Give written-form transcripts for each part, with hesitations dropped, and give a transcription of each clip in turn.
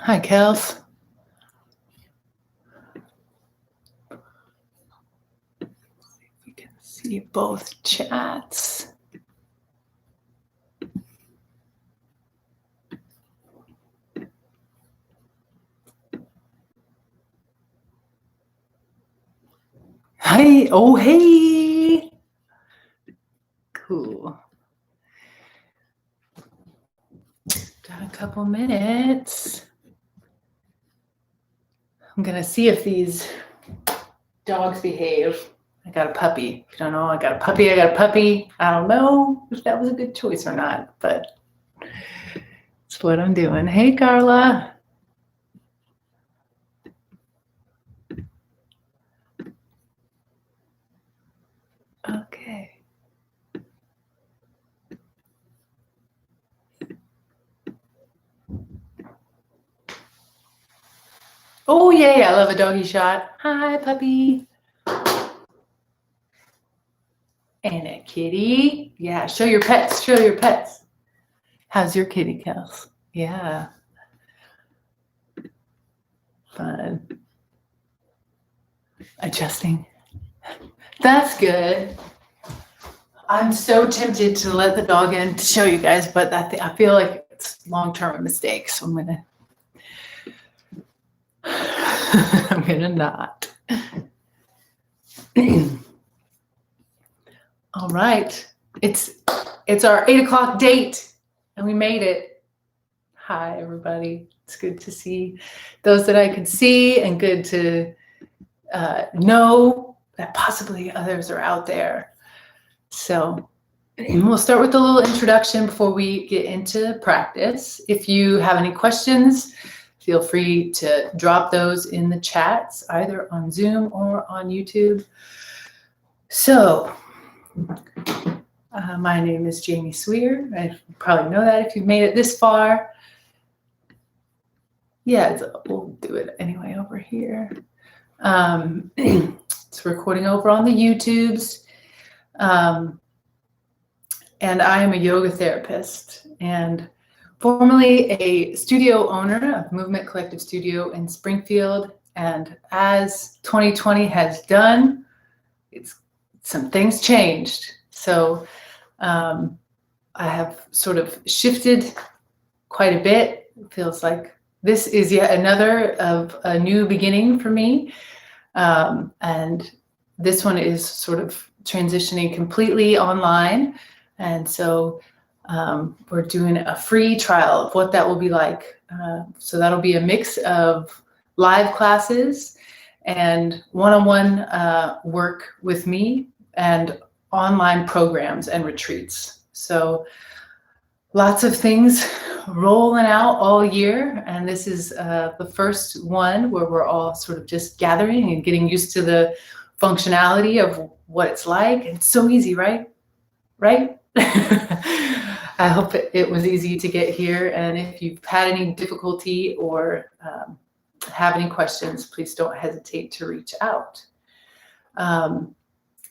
Hi, Kels. We can see both chats. Hey, oh, hey. Cool. Got a couple minutes. I'm going to see if these dogs behave. I got a puppy. If you don't know, I got a puppy. I don't know if that was a good choice or not, but that's what I'm doing. Hey, Carla. Okay. Oh, yay. I love a doggy shot. Hi, puppy. And a kitty. Yeah, show your pets. Show your pets. How's your kitty, Kels? Yeah. Fun. Adjusting. That's good. I'm so tempted to let the dog in to show you guys, but I feel like it's long-term a mistake, so I'm gonna not. All right, it's our 8 o'clock date, and we made it. Hi, everybody. It's good to see those that I could see, and good to know that possibly others are out there. So we'll start with a little introduction before we get into practice. If you have any questions, feel free to drop those in the chats, either on Zoom or on YouTube. So my name is Jayme Sweere. I probably know that if you've made it this far. Yeah, we'll do it anyway over here. It's recording over on the YouTubes. And I am a yoga therapist and formerly a studio owner of Movement Collective Studio in Springfield. And as 2020 has done, some things changed. So I have sort of shifted quite a bit. It feels like this is yet another of a new beginning for me. And this one is sort of transitioning completely online. And so we're doing a free trial of what that will be like. So that'll be a mix of live classes and one-on-one work with me and online programs and retreats. So lots of things rolling out all year. And this is the first one where we're all sort of just gathering and getting used to the functionality of what it's like. It's so easy, right? Right? I hope it was easy to get here. And if you've had any difficulty or have any questions, please don't hesitate to reach out.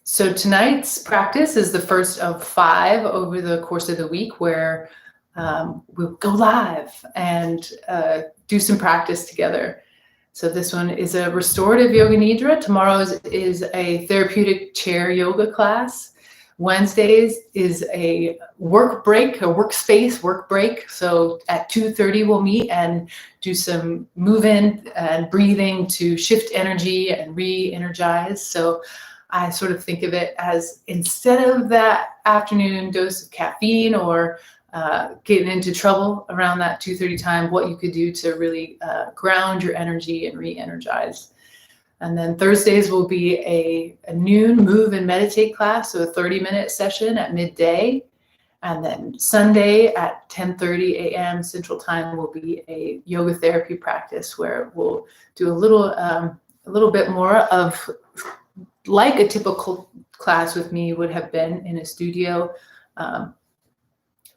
So tonight's practice is the first of 5 over the course of the week where we'll go live and do some practice together. So this one is a restorative yoga nidra. Tomorrow's is a therapeutic chair yoga class. Wednesdays is a work break, a workspace work break. So at 2:30 we'll meet and do some move-in and breathing to shift energy and re-energize. So I sort of think of it as, instead of that afternoon dose of caffeine or getting into trouble around that 2:30 time, what you could do to really ground your energy and re-energize. And then Thursdays will be a noon move and meditate class, so a 30-minute session at midday. And then Sunday at 10:30 a.m. Central Time will be a yoga therapy practice where we'll do a little bit more of like a typical class with me would have been in a studio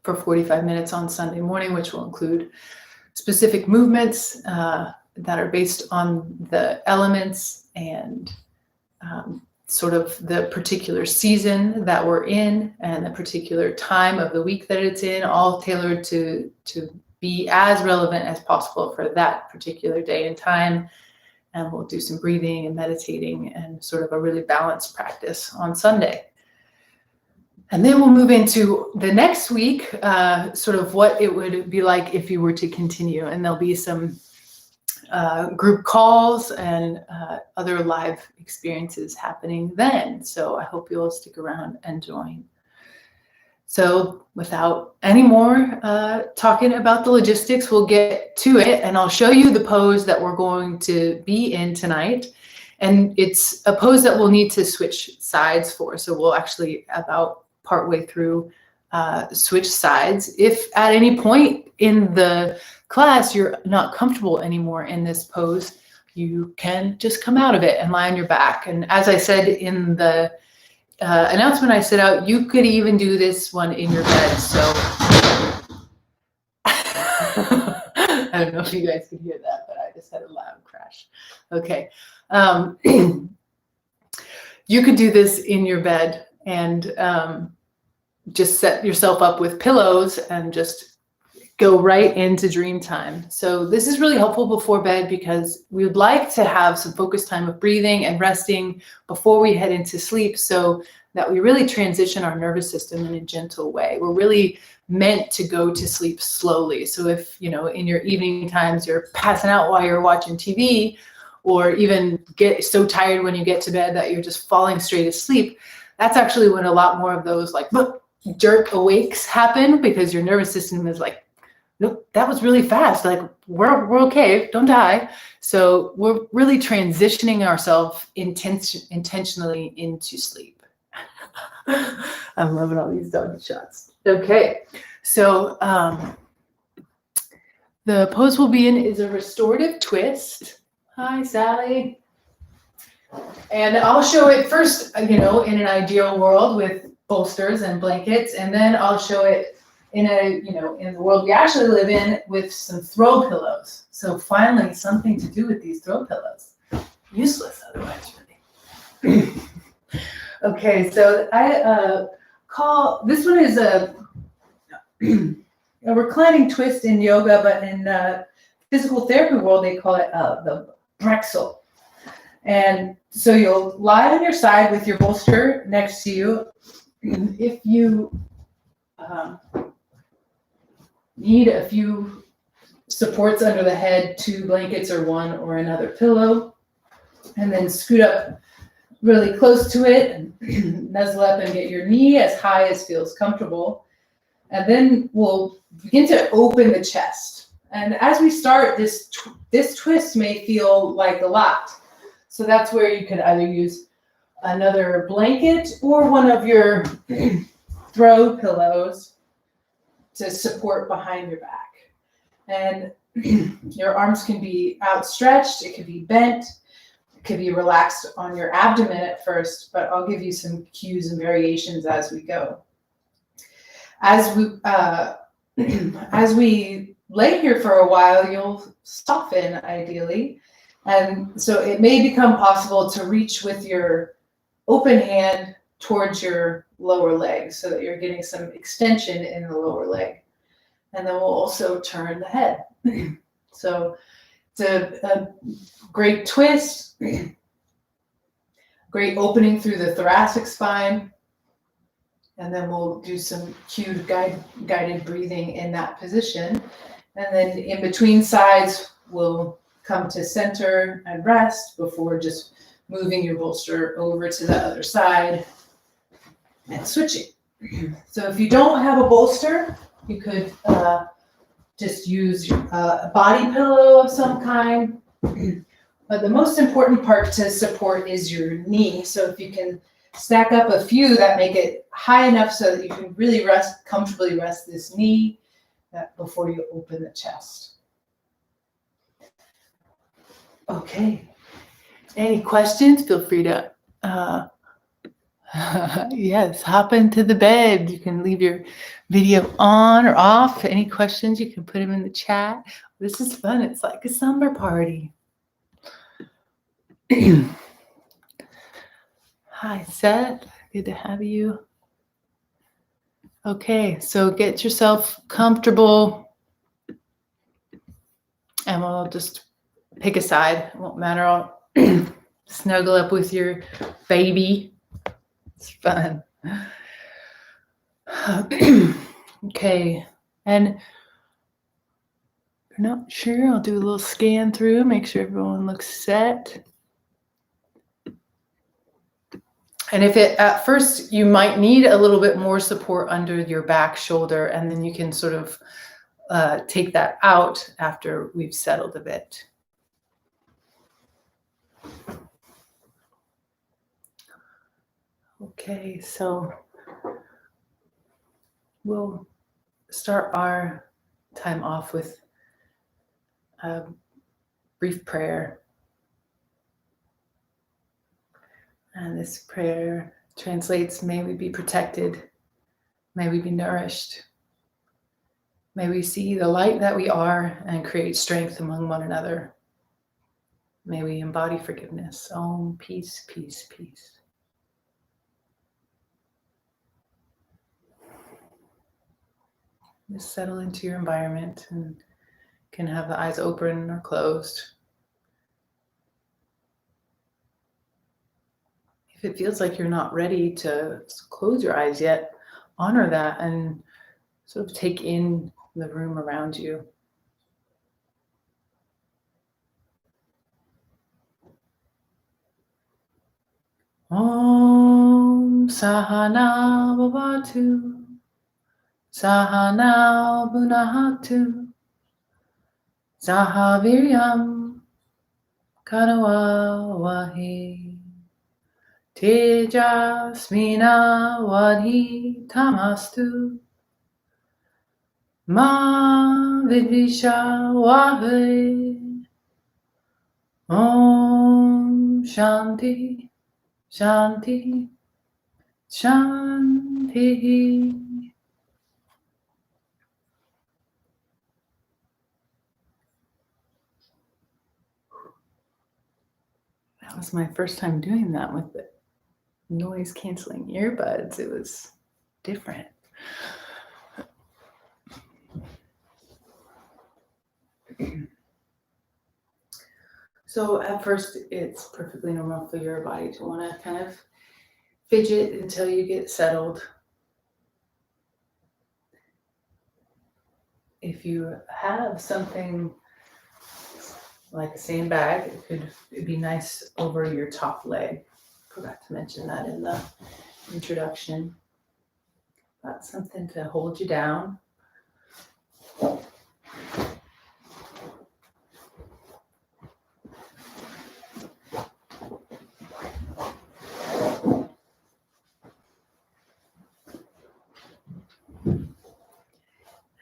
for 45 minutes on Sunday morning, which will include specific movements that are based on the elements and sort of the particular season that we're in and the particular time of the week that it's in, all tailored to be as relevant as possible for that particular day and time. And we'll do some breathing and meditating and sort of a really balanced practice on Sunday. And then we'll move into the next week, sort of what it would be like if you were to continue. And there'll be some group calls and other live experiences happening then. So I hope you'll stick around and join. So without any more talking about the logistics, we'll get to it, and I'll show you the pose that we're going to be in tonight. And it's a pose that we'll need to switch sides for. So we'll actually, about partway through, switch sides. If at any point in the class you're not comfortable anymore in this pose, you can just come out of it and lie on your back. And as I said in the announcement I set out, you could even do this one in your bed. So I don't know if you guys could hear that, but I just had a loud crash. Okay. You could do this in your bed and just set yourself up with pillows and just go right into dream time. So this is really helpful before bed because we would like to have some focused time of breathing and resting before we head into sleep so that we really transition our nervous system in a gentle way. We're really meant to go to sleep slowly. So if, you know, in your evening times you're passing out while you're watching TV, or even get so tired when you get to bed that you're just falling straight asleep, that's actually when a lot more of those like jerk awakes happen, because your nervous system is like, nope, that was really fast. Like we're okay, don't die. So we're really transitioning ourselves intentionally into sleep. I'm loving all these doggy shots. Okay, so the pose we'll be in is a restorative twist. Hi, Sally. And I'll show it first, you know, in an ideal world with bolsters and blankets, and then I'll show it in a, you know, in the world we actually live in with some throw pillows. So finally, something to do with these throw pillows. Useless otherwise, really. Okay, so I call, this one is a reclining twist in yoga, but in physical therapy world, they call it the Brexel. And so you'll lie on your side with your bolster next to you. If you need a few supports under the head, 2 blankets or 1 or another pillow, and then scoot up really close to it and nuzzle up and get your knee as high as feels comfortable. And then we'll begin to open the chest. And as we start, this twist may feel like a lot. So that's where you could either use another blanket or one of your throw pillows to support behind your back. And your arms can be outstretched, it could be bent, it could be relaxed on your abdomen at first, but I'll give you some cues and variations as we go. As we lay here for a while, you'll soften ideally. And so it may become possible to reach with your open hand towards your lower leg so that you're getting some extension in the lower leg. And then we'll also turn the head. So it's a great twist, great opening through the thoracic spine. And then we'll do some cued guided breathing in that position. And then in between sides, we'll come to center and rest before just moving your bolster over to the other side and switching. So if you don't have a bolster, you could just use a body pillow of some kind. But the most important part to support is your knee. So if you can stack up a few that make it high enough so that you can really comfortably rest this knee before you open the chest. Okay. Any questions? Feel free to, yes, hop into the bed. You can leave your video on or off. Any questions, you can put them in the chat. This is fun. It's like a slumber party. Hi, Seth. Good to have you. Okay, so get yourself comfortable. And we'll just pick a side. It won't matter. I'll snuggle up with your baby. It's fun. Okay. And if you're not sure, I'll do a little scan through, make sure everyone looks set. And if at first you might need a little bit more support under your back shoulder, and then you can sort of take that out after we've settled a bit. Okay, so we'll start our time off with a brief prayer. And this prayer translates, may we be protected, may we be nourished, may we see the light that we are and create strength among one another. May we embody forgiveness. Om, peace, peace, peace. Just settle into your environment and can have the eyes open or closed. If it feels like you're not ready to close your eyes yet, honor that and sort of take in the room around you. Om Sahana Bhavatu Sahana Bhunahatu Sahaviryam Karavahe Tejasmina Vadhi Tamastu Ma Vidvisha Vahe. Om Shanti Shanti Shanti. That was my first time doing that with the noise canceling earbuds. It was different. So at first, it's perfectly normal for your body to want to kind of fidget until you get settled. If you have something like a sandbag, it'd be nice over your top leg. Forgot to mention that in the introduction. That's something to hold you down.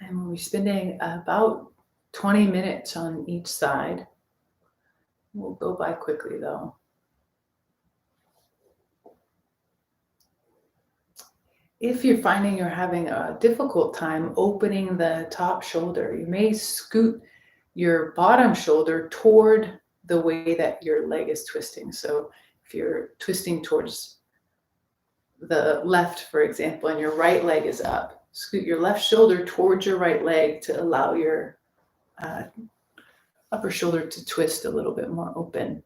And we'll be spending about 20 minutes on each side. We'll go by quickly though. If you're finding you're having a difficult time opening the top shoulder, you may scoot your bottom shoulder toward the way that your leg is twisting. So if you're twisting towards the left, for example, and your right leg is up, scoot your left shoulder towards your right leg to allow your upper shoulder to twist a little bit more open.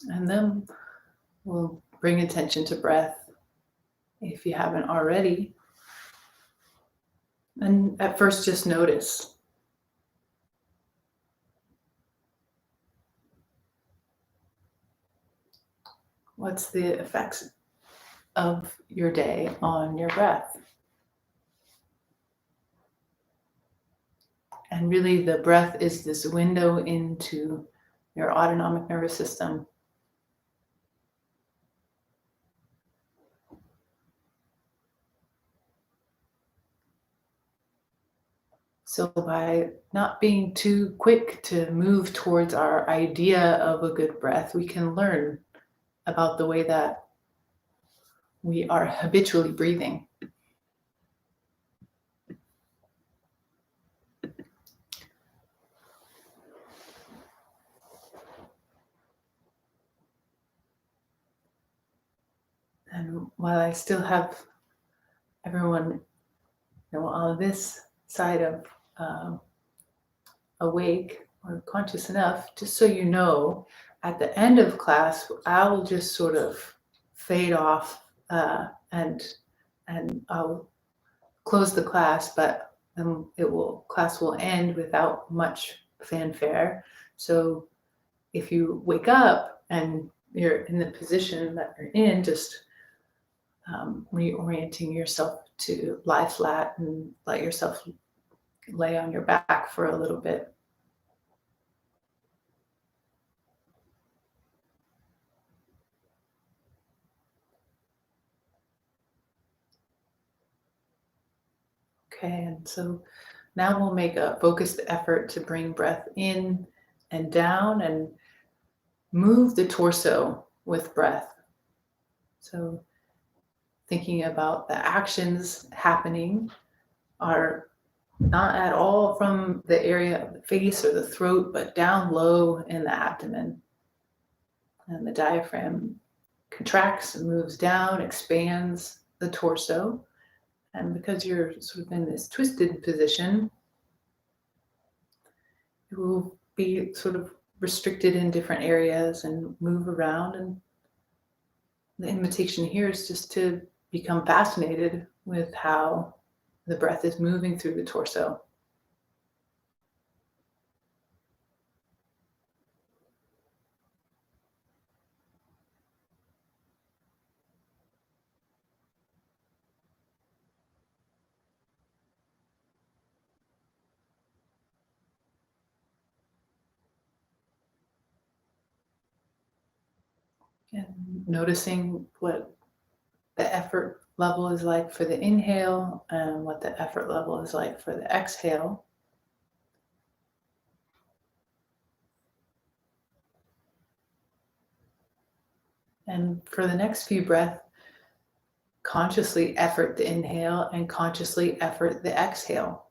And then we'll bring attention to breath if you haven't already. And at first, just notice. What's the effects of your day on your breath? And really, the breath is this window into your autonomic nervous system. So by not being too quick to move towards our idea of a good breath, we can learn about the way that we are habitually breathing. And while I still have everyone Now on this side of awake or conscious enough, just so you know, at the end of class, I will just sort of fade off and I'll close the class, but class will end without much fanfare. So if you wake up and you're in the position that you're in, just reorienting yourself to lie flat and let yourself lay on your back for a little bit. Okay, and so now we'll make a focused effort to bring breath in and down and move the torso with breath. So thinking about the actions happening are not at all from the area of the face or the throat, but down low in the abdomen. And the diaphragm contracts and moves down, expands the torso. And because you're sort of in this twisted position, it will be sort of restricted in different areas and move around. And the invitation here is just to become fascinated with how the breath is moving through the torso. And noticing what the effort level is like for the inhale and what the effort level is like for the exhale. And for the next few breaths, consciously effort the inhale and consciously effort the exhale.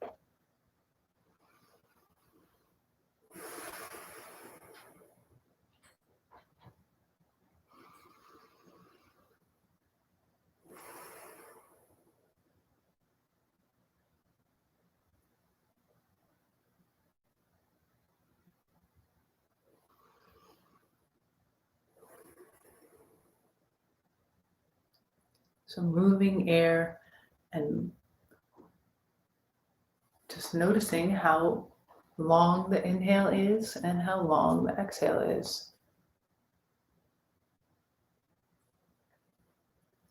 So moving air and just noticing how long the inhale is and how long the exhale is.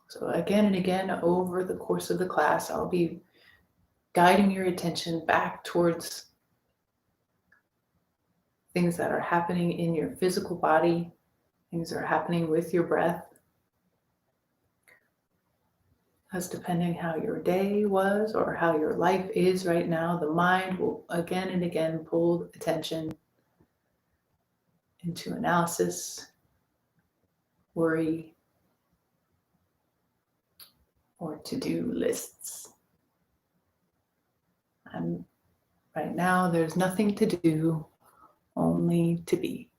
So again and again over the course of the class, I'll be guiding your attention back towards things that are happening in your physical body, things that are happening with your breath. As depending how your day was or how your life is right now, the mind will again and again pull attention into analysis, worry, or to-do lists. And right now, there's nothing to do, only to be.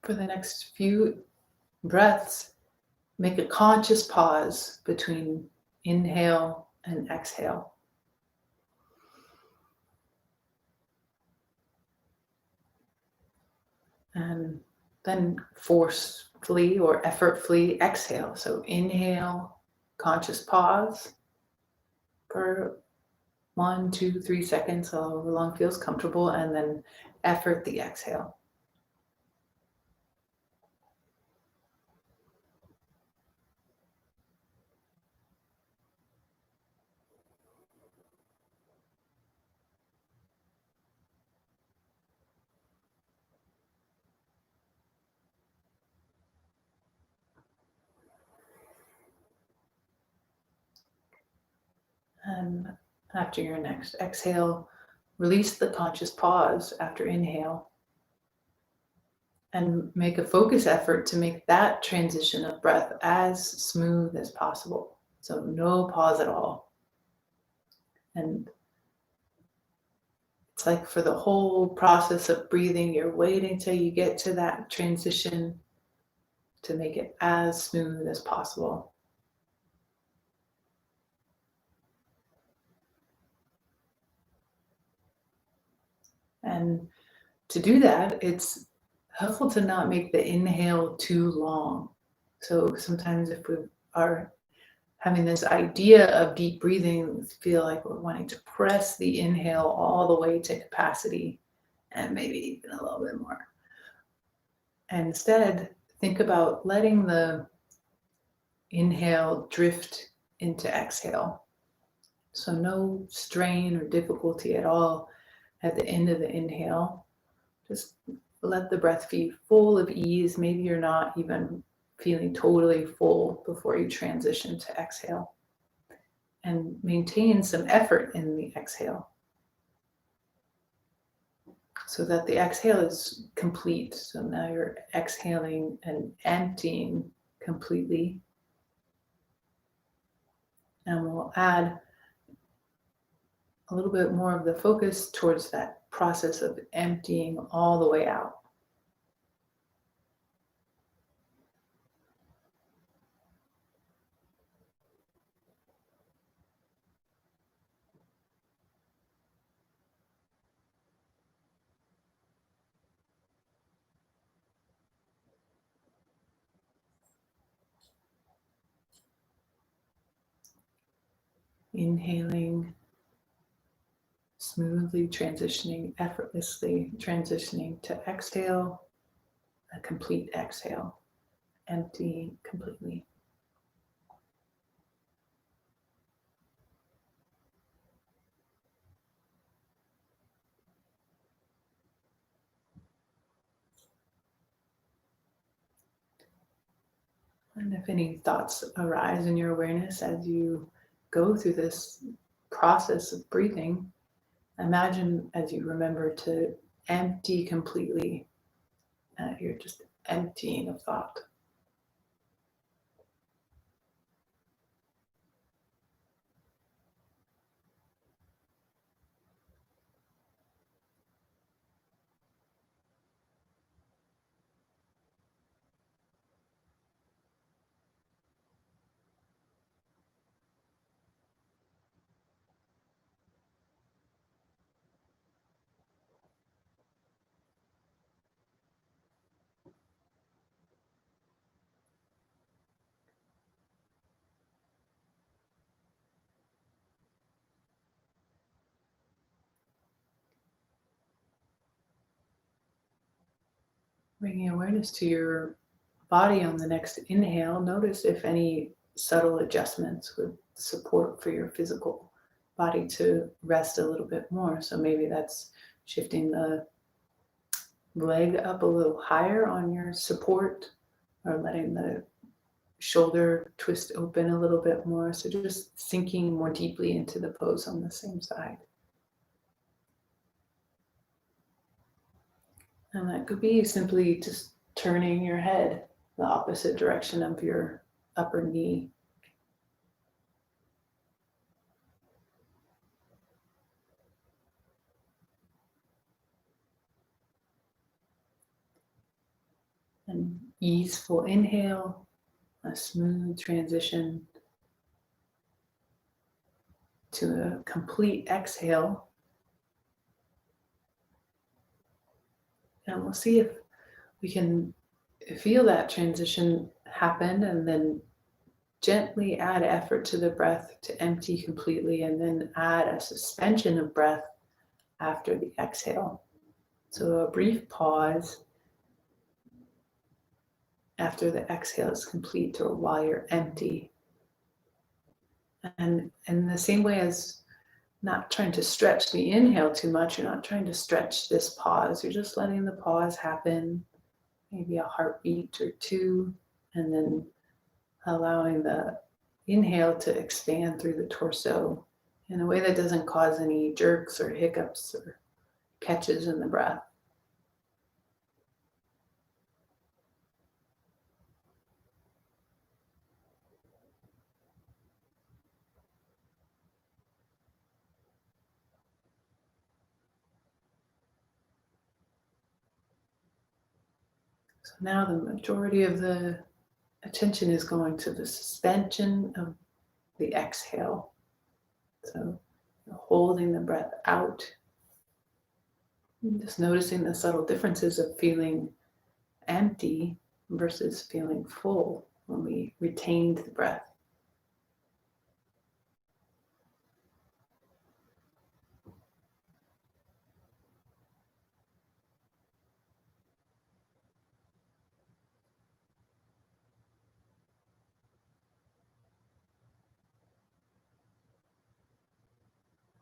For the next few breaths, make a conscious pause between inhale and exhale. And then forcefully or effortfully exhale. So inhale, conscious pause for 1, 2, 3 seconds, however long feels comfortable, and then effort the exhale. And after your next exhale, release the conscious pause after inhale And make a focus effort to make that transition of breath as smooth as possible. So no pause at all. And it's like for the whole process of breathing, you're waiting till you get to that transition to make it as smooth as possible. And to do that, it's helpful to not make the inhale too long. So sometimes if we are having this idea of deep breathing, we feel like we're wanting to press the inhale all the way to capacity and maybe even a little bit more. And instead, think about letting the inhale drift into exhale. So no strain or difficulty at all at the end of the inhale. Just let the breath be full of ease. Maybe you're not even feeling totally full before you transition to exhale. And maintain some effort in the exhale so that the exhale is complete. So now you're exhaling and emptying completely. And we'll add a little bit more of the focus towards that process of emptying all the way out. Inhaling, smoothly transitioning, effortlessly transitioning to exhale, a complete exhale, emptying completely. And if any thoughts arise in your awareness as you go through this process of breathing, imagine as you remember to empty completely. You're just emptying of thought. Bringing awareness to your body on the next inhale, notice if any subtle adjustments would support for your physical body to rest a little bit more. So maybe that's shifting the leg up a little higher on your support, or letting the shoulder twist open a little bit more. So just sinking more deeply into the pose on the same side. And that could be simply just turning your head the opposite direction of your upper knee. An easeful inhale, a smooth transition to a complete exhale. And we'll see if we can feel that transition happen and then gently add effort to the breath to empty completely, and then add a suspension of breath after the exhale. So a brief pause after the exhale is complete or while you're empty. And in the same way as not trying to stretch the inhale too much, you're not trying to stretch this pause, you're just letting the pause happen, maybe a heartbeat or two, and then allowing the inhale to expand through the torso in a way that doesn't cause any jerks or hiccups or catches in the breath. Now the majority of the attention is going to the suspension of the exhale. So holding the breath out, and just noticing the subtle differences of feeling empty versus feeling full when we retained the breath.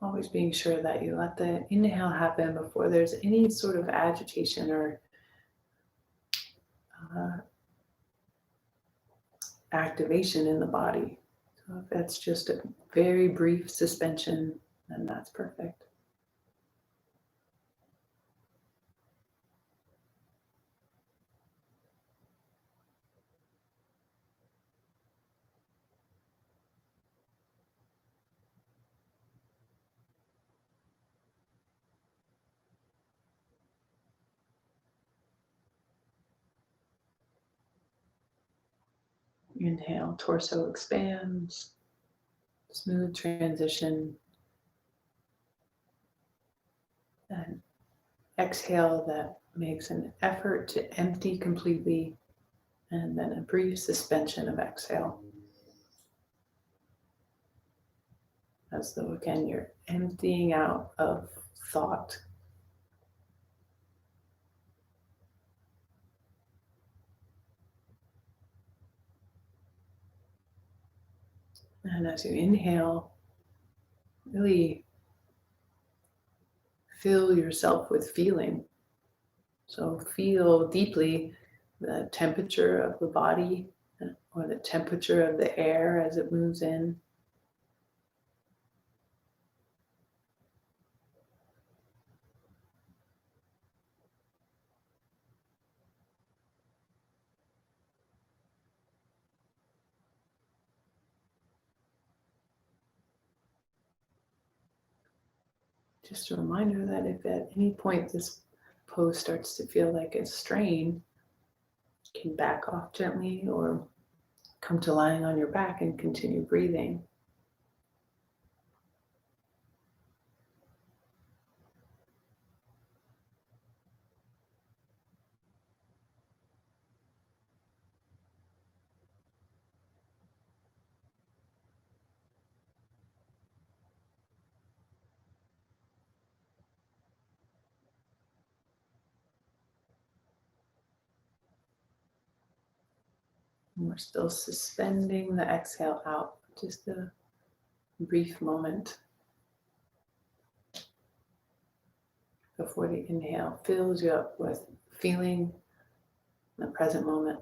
Always being sure that you let the inhale happen before there's any sort of agitation or activation in the body. So if that's just a very brief suspension, then that's perfect. Inhale, torso expands, smooth transition. And exhale that makes an effort to empty completely, and then a brief suspension of exhale. As though, again, you're emptying out of thought. And as you inhale, really fill yourself with feeling. So feel deeply the temperature of the body or the temperature of the air as it moves in. Just a reminder that if at any point this pose starts to feel like a strain, you can back off gently or come to lying on your back and continue breathing. And we're still suspending the exhale out, just a brief moment before the inhale fills you up with feeling in the present moment.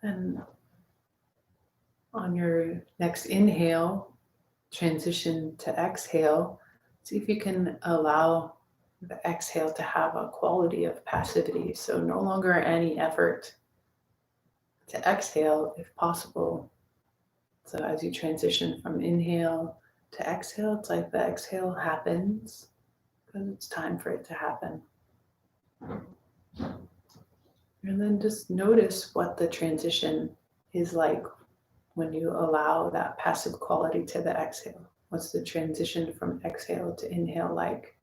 And on your next inhale, transition to exhale. See if you can allow the exhale to have a quality of passivity. So no longer any effort to exhale if possible. So as you transition from inhale to exhale, it's like the exhale happens because it's time for it to happen. And then just notice what the transition is like when you allow that passive quality to the exhale. What's the transition from exhale to inhale like?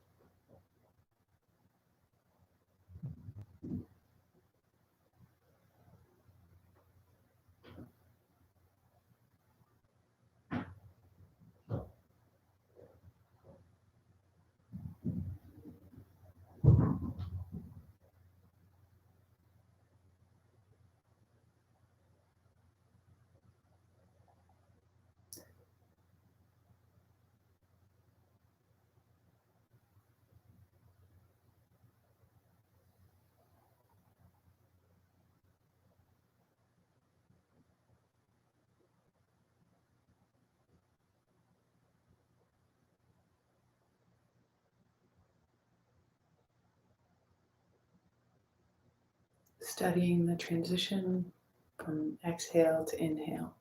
studying the transition from exhale to inhale.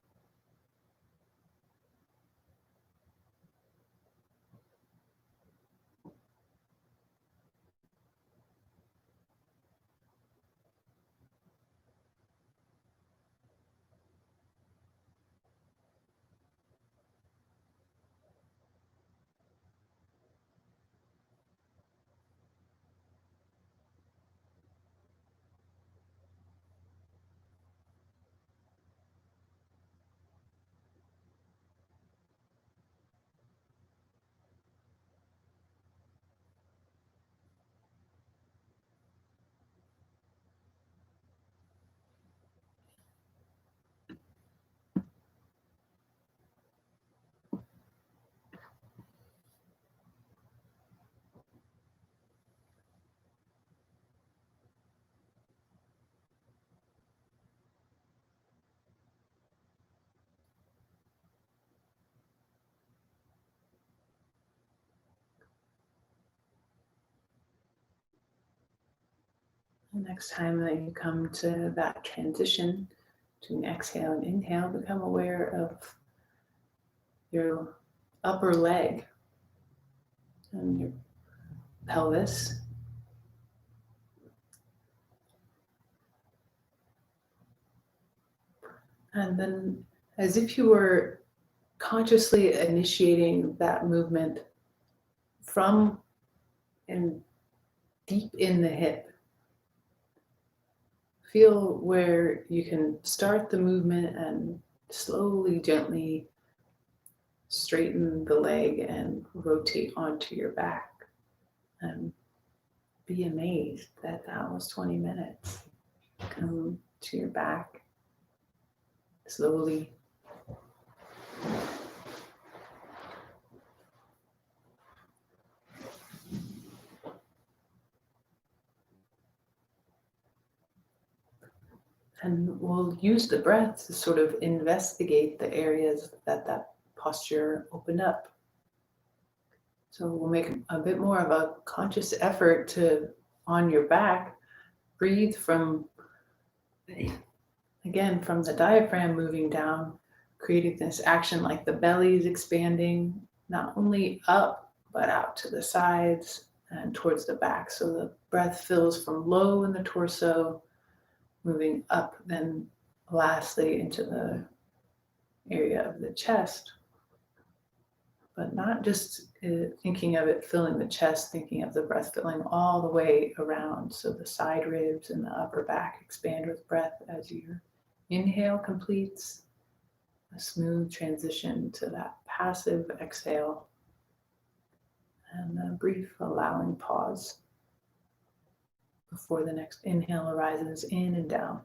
The next time that you come to that transition between exhale and inhale, become aware of your upper leg and your pelvis. And then, as if you were consciously initiating that movement from and deep in the hip, feel where you can start the movement and slowly, gently straighten the leg and rotate onto your back. And be amazed that that was 20 minutes. Come to your back slowly. And we'll use the breath to sort of investigate the areas that that posture opened up. So we'll make a bit more of a conscious effort to, on your back, breathe from, again, from the diaphragm moving down, creating this action like the belly is expanding, not only up, but out to the sides and towards the back. So the breath fills from low in the torso, moving up, then lastly into the area of the chest. But not just thinking of it filling the chest, thinking of the breath filling all the way around. So the side ribs and the upper back expand with breath as your inhale completes. A smooth transition to that passive exhale. And a brief allowing pause before the next inhale arises in and down.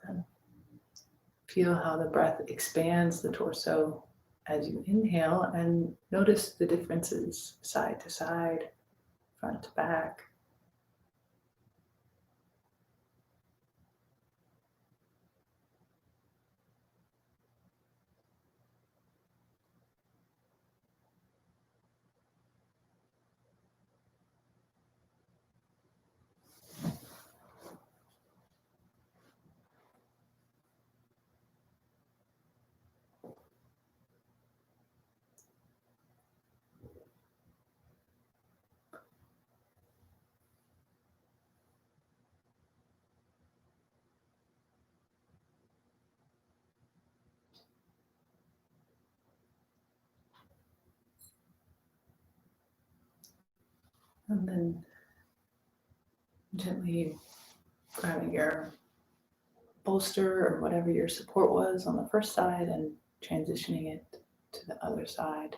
And feel how the breath expands the torso as you inhale, and notice the differences side to side, front to back. And then gently grabbing your bolster or whatever your support was on the first side and transitioning it to the other side.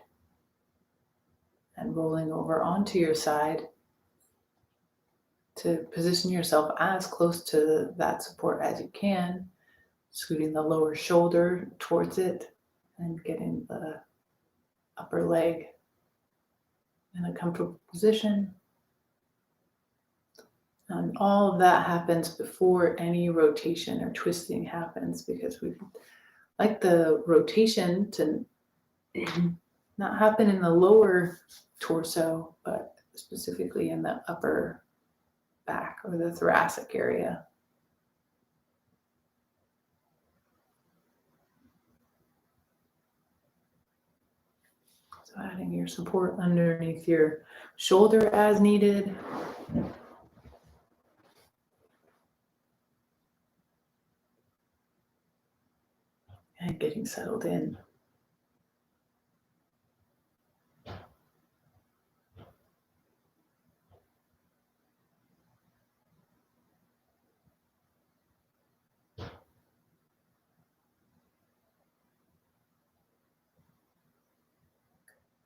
And rolling over onto your side to position yourself as close to that support as you can, scooting the lower shoulder towards it and getting the upper leg in a comfortable position. And all of that happens before any rotation or twisting happens, because we like the rotation to not happen in the lower torso, but specifically in the upper back or the thoracic area. So adding your support underneath your shoulder as needed. And getting settled in.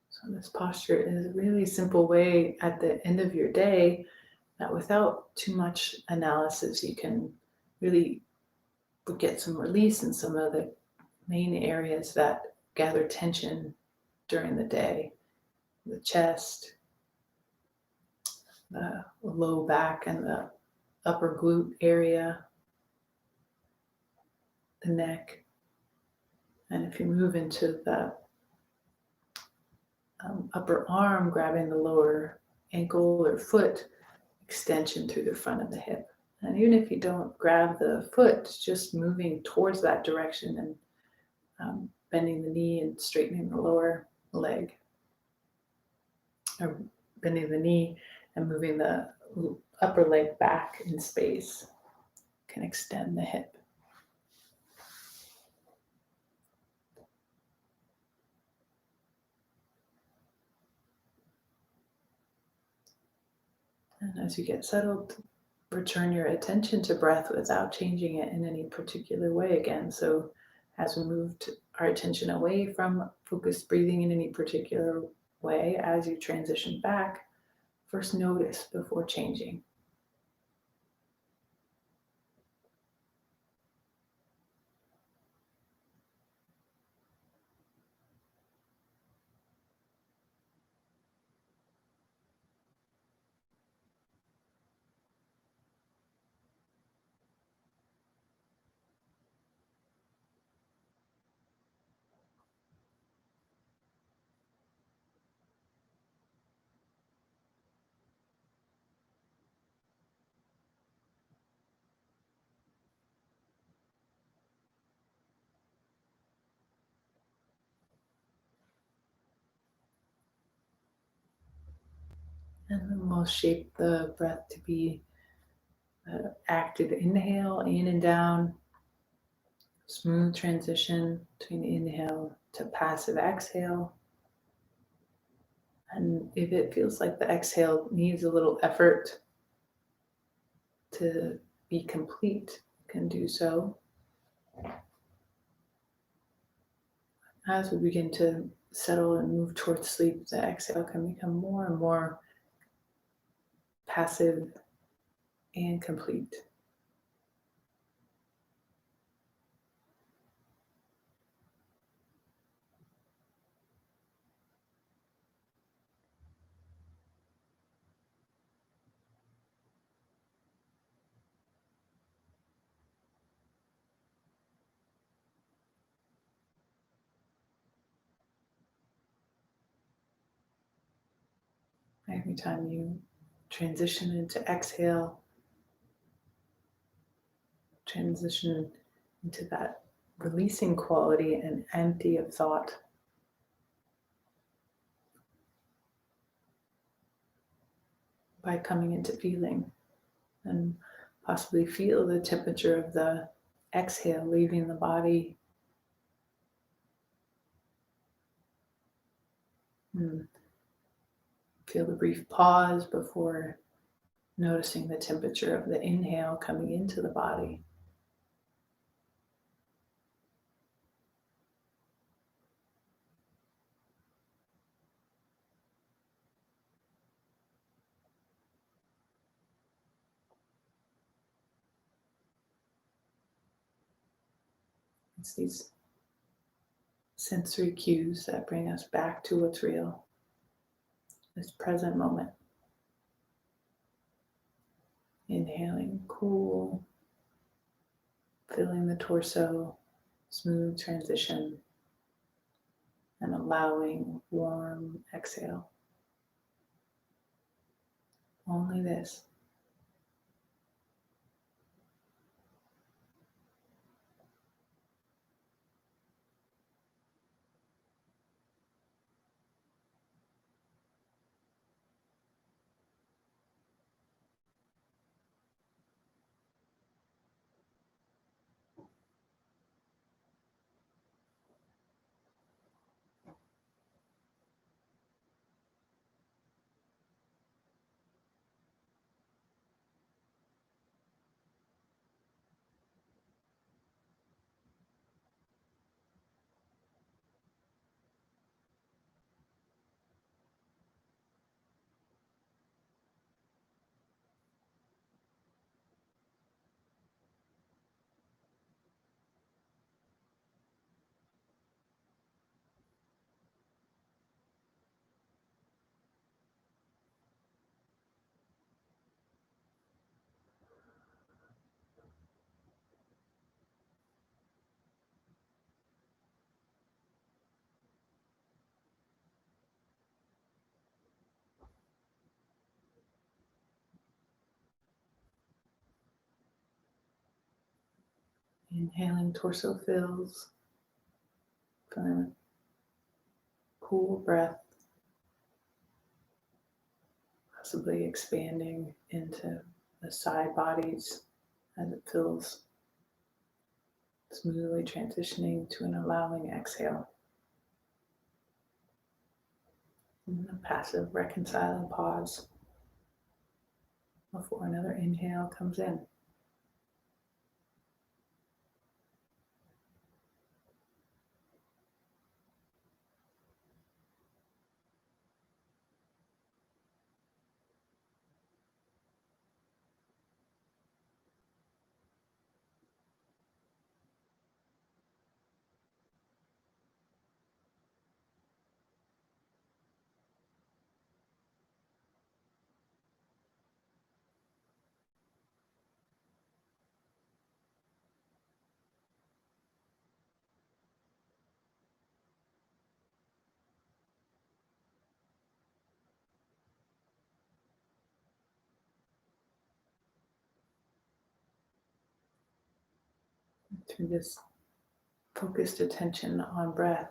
So this posture is a really simple way at the end of your day that without too much analysis, you can really get some release in some of the main areas that gather tension during the day. The chest, the low back and the upper glute area, the neck. And if you move into the upper arm, grabbing the lower ankle or foot, extension through the front of the hip. And even if you don't grab the foot, just moving towards that direction and bending the knee and straightening the lower leg. Or bending the knee and moving the upper leg back in space can extend the hip. And as you get settled, return your attention to breath without changing it in any particular way again. So as we moved our attention away from focused breathing in any particular way, as you transition back, first notice before changing. And then we'll shape the breath to be active inhale, in and down, smooth transition between inhale to passive exhale. And if it feels like the exhale needs a little effort to be complete, you can do so. As we begin to settle and move towards sleep, the exhale can become more and more passive and complete. Every time you transition into exhale, transition into that releasing quality and empty of thought. By coming into feeling and possibly feel the temperature of the exhale leaving the body. Feel the brief pause before noticing the temperature of the inhale coming into the body. It's these sensory cues that bring us back to what's real, this present moment. Inhaling cool, filling the torso, smooth transition, and allowing warm exhale. Only this. Inhaling, torso fills. Feeling a cool breath, possibly expanding into the side bodies as it fills, smoothly transitioning to an allowing exhale. And a passive reconciling pause before another inhale comes in. Through this focused attention on breath,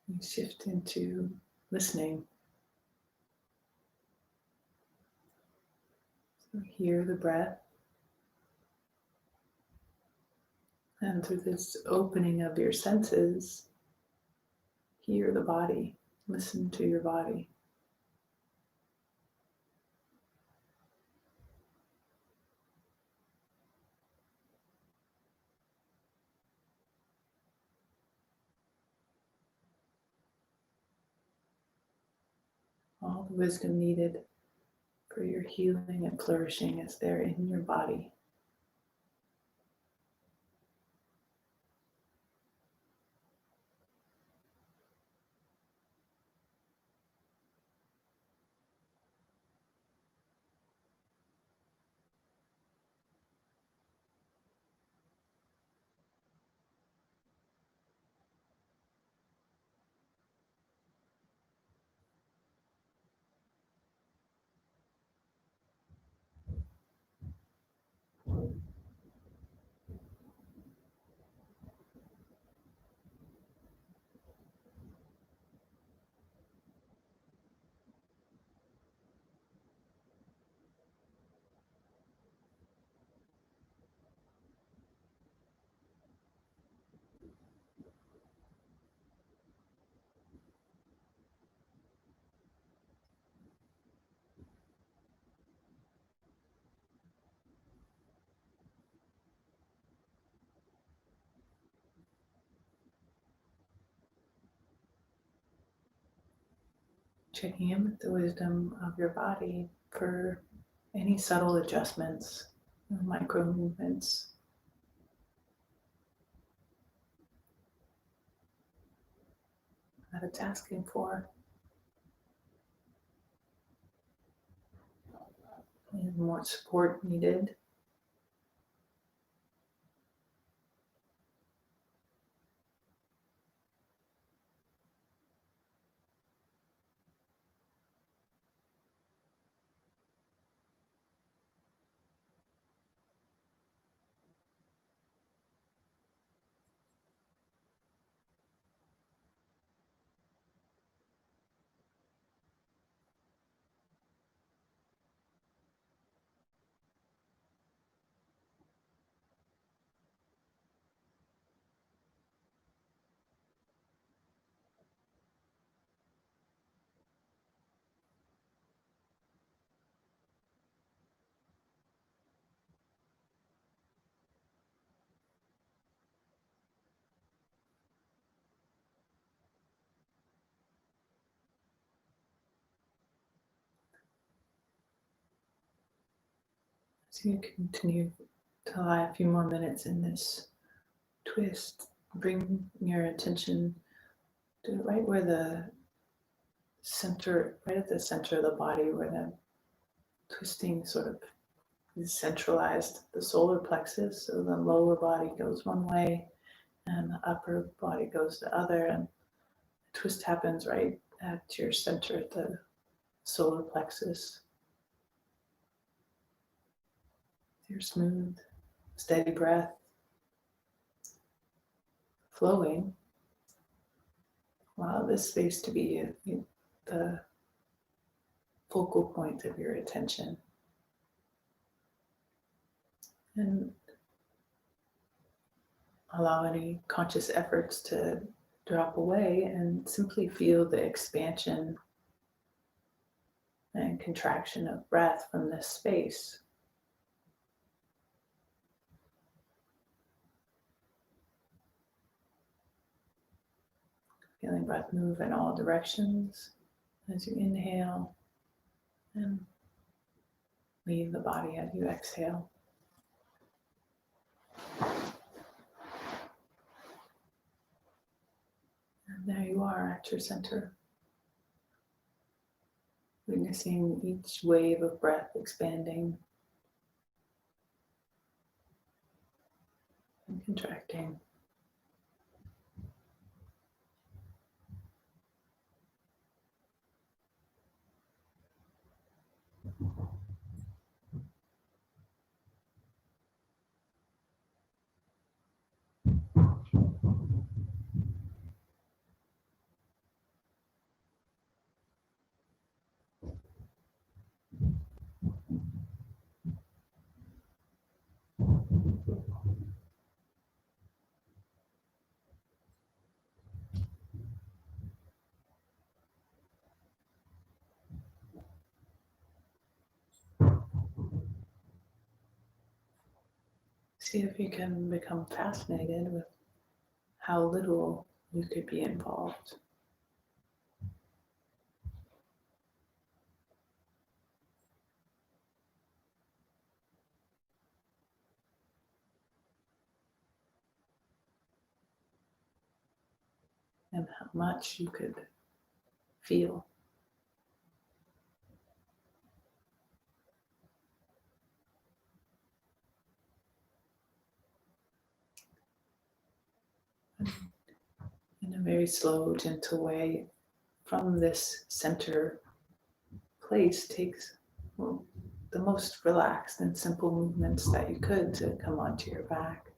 you shift into listening. So hear the breath, and through this opening of your senses, hear the body, listen to your body. All the wisdom needed for your healing and flourishing is there in your body. Checking in with the wisdom of your body for any subtle adjustments, micro movements that it's asking for. And more support needed. So you continue to lie a few more minutes in this twist. Bring your attention to right where the center, right at the center of the body, where the twisting sort of is centralized, the solar plexus. So the lower body goes one way and the upper body goes the other, and the twist happens right at your center, at the solar plexus. Your smooth, steady breath flowing. Allow this space to be the focal point of your attention. And allow any conscious efforts to drop away and simply feel the expansion and contraction of breath from this space. Feeling breath move in all directions as you inhale and leave the body as you exhale. And there you are at your center, witnessing each wave of breath expanding and contracting. See if you can become fascinated with how little you could be involved. And how much you could feel. In a very slow, gentle way, from this center place, takes the most relaxed and simple movements that you could to come onto your back.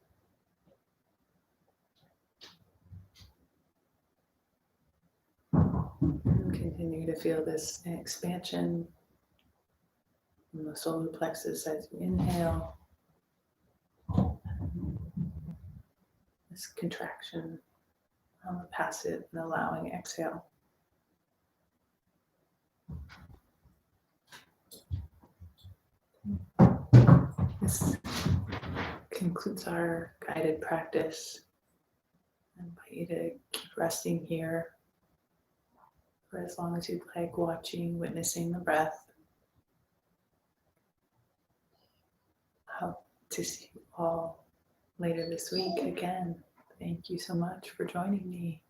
And continue to feel this expansion in the solar plexus as you inhale. This contraction on the passive and allowing exhale. This concludes our guided practice. I invite you to keep resting here for as long as you'd like, watching, witnessing the breath. I hope to see you all later this week again. Thank you so much for joining me.